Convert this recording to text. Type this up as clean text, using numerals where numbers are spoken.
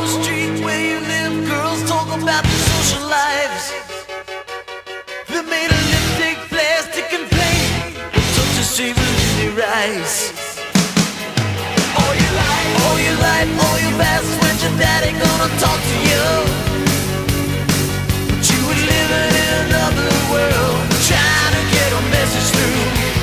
the street where you live, girls talk about their social lives. They made of lipstick, plastic, and paint. Touch the savor in their eyes. All your past, when's your daddy gonna talk to you? But you were living in another world, trying to get a message through.